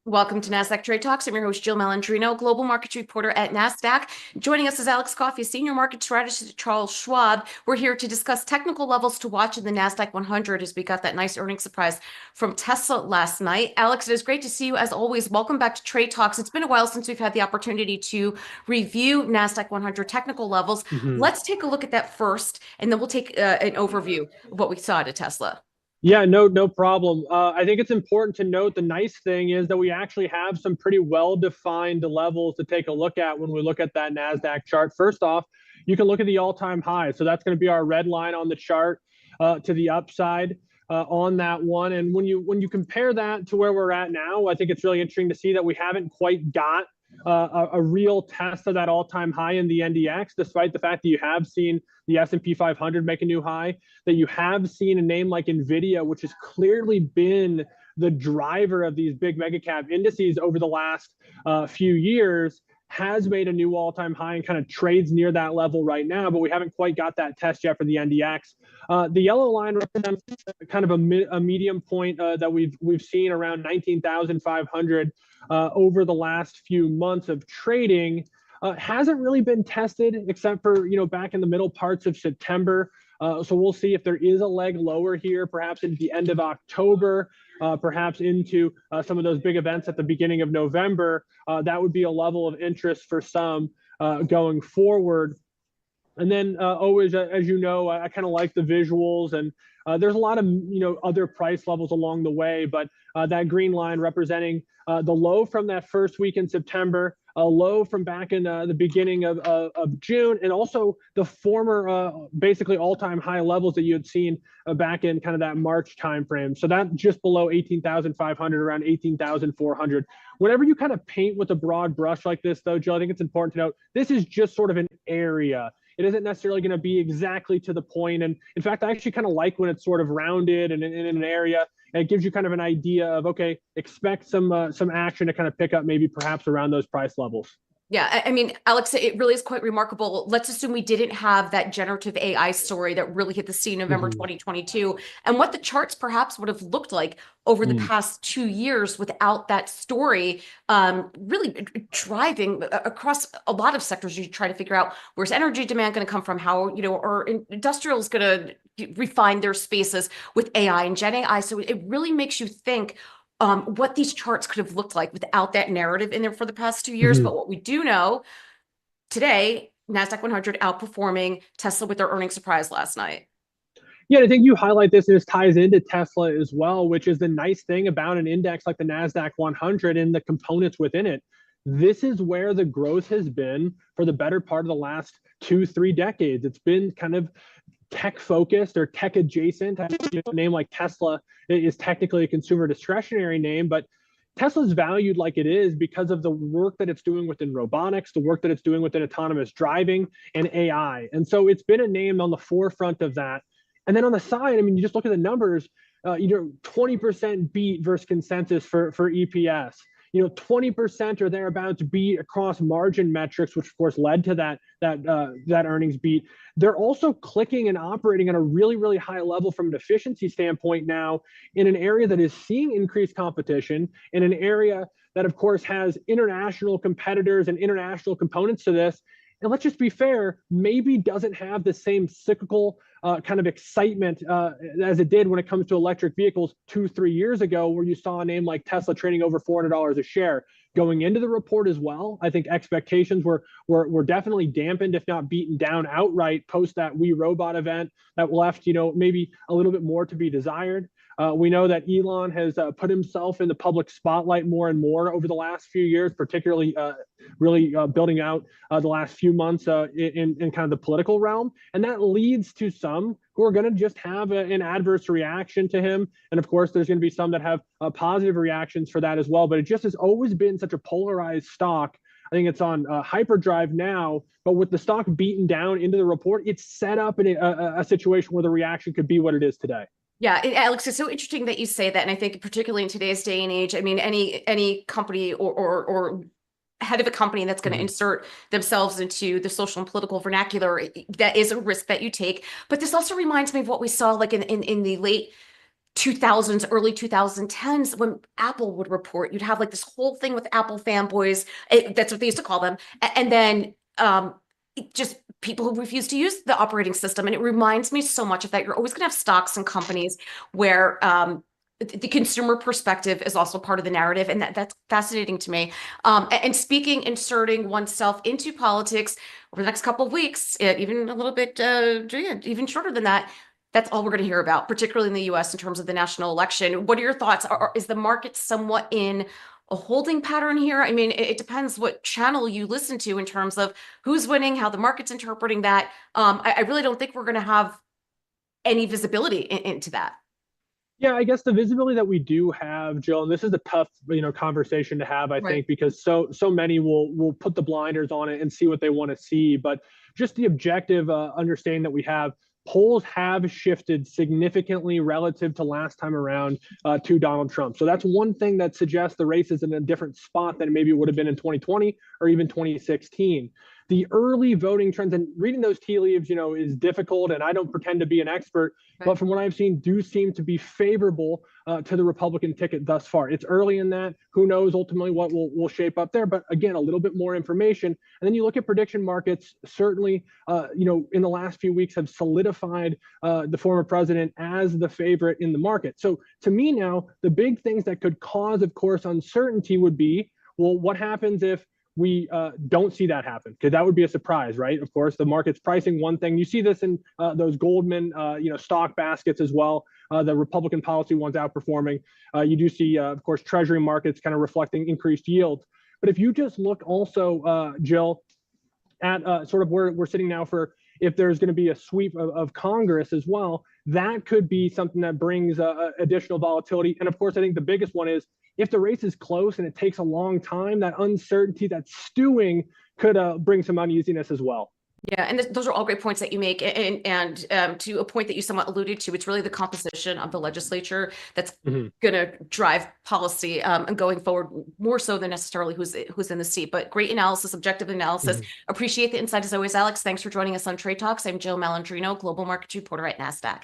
Welcome to Nasdaq TradeTalks. I'm your host, Jill Malandrino, global markets reporter at Nasdaq. Joining us is Alex Coffey, senior market strategist at Charles Schwab. We're here to discuss technical levels to watch in the Nasdaq-100 as we got that nice earnings surprise from Tesla last night. Alex, it is great to see you as always. Welcome back to Trade Talks. It's been a while since we've had the opportunity to review Nasdaq-100 technical levels. Let's take a look at that first, and then we'll take an overview of what we saw at Tesla. Yeah, no problem. I think it's important to note the nice thing is that we actually have some pretty well-defined levels to take a look at when we look at that NASDAQ chart. First off, you can look at the all-time high. So that's going to be our red line on the chart to the upside on that one. And when you compare that to where we're at now, I think it's really interesting to see that we haven't quite got a real test of that all-time high in the NDX, despite the fact that you have seen the S&P 500 make a new high, that you have seen a name like NVIDIA, which has clearly been the driver of these big mega cap indices over the last few years, has made a new all-time high and kind of trades near that level right now, but we haven't quite got that test yet for the NDX. The yellow line represents kind of a medium point that we've seen around 19,500 over the last few months of trading. Hasn't really been tested except for back in the middle parts of September. So we'll see if there is a leg lower here, perhaps into the end of October, perhaps into some of those big events at the beginning of November. That would be a level of interest for some going forward. And then always, as you know, I kind of like the visuals, and there's a lot of other price levels along the way, but that green line representing the low from that first week in September, a low from back in the beginning of June, and also the former basically all-time high levels that you had seen back in kind of that March timeframe. So that just below 18,500, around 18,400. Whenever you kind of paint with a broad brush like this, though, Jill, I think it's important to note this is just sort of an area. It isn't necessarily going to be exactly to the point. And in fact, I actually kind of like when it's sort of rounded and in an area. And it gives you kind of an idea of, okay, expect some action to kind of pick up maybe perhaps around those price levels. Yeah, I mean, Alex, it really is quite remarkable. Let's assume we didn't have that generative AI story that really hit the scene in November 2022, and what the charts perhaps would have looked like over the past 2 years without that story really driving across a lot of sectors. You try to figure out where's energy demand going to come from, how or industrial is going to refine their spaces with AI and Gen AI. So it really makes you think what these charts could have looked like without that narrative in there for the past 2 years. But what we do know today, Nasdaq-100 outperforming Tesla with their earnings surprise last night. Yeah, I think you highlight this, and this ties into Tesla as well, which is the nice thing about an index like the Nasdaq-100 and the components within it. This is where the growth has been for the better part of the last 2-3 decades. It's been kind of tech focused or tech adjacent. A name like Tesla is technically a consumer discretionary name, but Tesla's valued like it is because of the work that it's doing within robotics, the work that it's doing within autonomous driving and AI. And so it's been a name on the forefront of that. And then on the side, I mean, you just look at the numbers, 20% beat versus consensus for EPS. 20% or thereabouts beat across margin metrics, which of course led to that earnings beat. They're also clicking and operating at a really, really high level from an efficiency standpoint now in an area that is seeing increased competition, in an area that of course has international competitors and international components to this. And let's just be fair, maybe doesn't have the same cyclical kind of excitement as it did when it comes to electric vehicles 2-3 years ago, where you saw a name like Tesla trading over $400 a share. Going into the report as well, I think expectations were definitely dampened, if not beaten down outright, post that We Robot event that left maybe a little bit more to be desired. We know that Elon has put himself in the public spotlight more and more over the last few years, particularly really building out the last few months in kind of the political realm. And that leads to some who are going to just have an adverse reaction to him. And of course, there's going to be some that have positive reactions for that as well. But it just has always been such a polarized stock. I think it's on hyperdrive now, but with the stock beaten down into the report, it's set up in a situation where the reaction could be what it is today. Yeah, Alex, it's so interesting that you say that. And I think particularly in today's day and age, I mean, any company or head of a company that's going to insert themselves into the social and political vernacular, that is a risk that you take. But this also reminds me of what we saw like in the late 2000s, early 2010s, when Apple would report. You'd have like this whole thing with Apple fanboys. That's what they used to call them. And then just people who refuse to use the operating system. And it reminds me so much of that. You're always going to have stocks and companies where the consumer perspective is also part of the narrative. And that's fascinating to me. And speaking, inserting oneself into politics over the next couple of weeks, even a little bit, even shorter than that, that's all we're going to hear about, particularly in the US in terms of the national election. What are your thoughts? Is the market somewhat in a holding pattern here? I mean, it depends what channel you listen to in terms of who's winning, how the market's interpreting that. I really don't think we're going to have any visibility into that. Yeah, I guess the visibility that we do have, Jill, and this is a tough, conversation to have, I think, because so many will put the blinders on it and see what they want to see. But just the objective understanding that we have, polls have shifted significantly relative to last time around to Donald Trump. So that's one thing that suggests the race is in a different spot than maybe it would have been in 2020 or even 2016. The early voting trends, and reading those tea leaves, is difficult, and I don't pretend to be an expert, but from what I've seen, do seem to be favorable to the Republican ticket thus far. It's early in that. Who knows ultimately what will shape up there? But again, a little bit more information. And then you look at prediction markets, certainly, in the last few weeks have solidified the former president as the favorite in the market. So to me now, the big things that could cause, of course, uncertainty would be, well, what happens if we don't see that happen? Because that would be a surprise, right? Of course, the market's pricing one thing. You see this in those Goldman, stock baskets as well. The Republican policy ones outperforming. You do see, of course, Treasury markets kind of reflecting increased yields. But if you just look also, Jill, at sort of where we're sitting now for if there's going to be a sweep of Congress as well, that could be something that brings additional volatility. And of course, I think the biggest one is if the race is close and it takes a long time, that uncertainty, that stewing could bring some uneasiness as well. Yeah, and those are all great points that you make. And to a point that you somewhat alluded to, it's really the composition of the legislature that's going to drive policy and going forward more so than necessarily who's in the seat. But great analysis, objective analysis. Appreciate the insight as always, Alex. Thanks for joining us on Trade Talks. I'm Jill Malandrino, Global Markets Reporter at Nasdaq.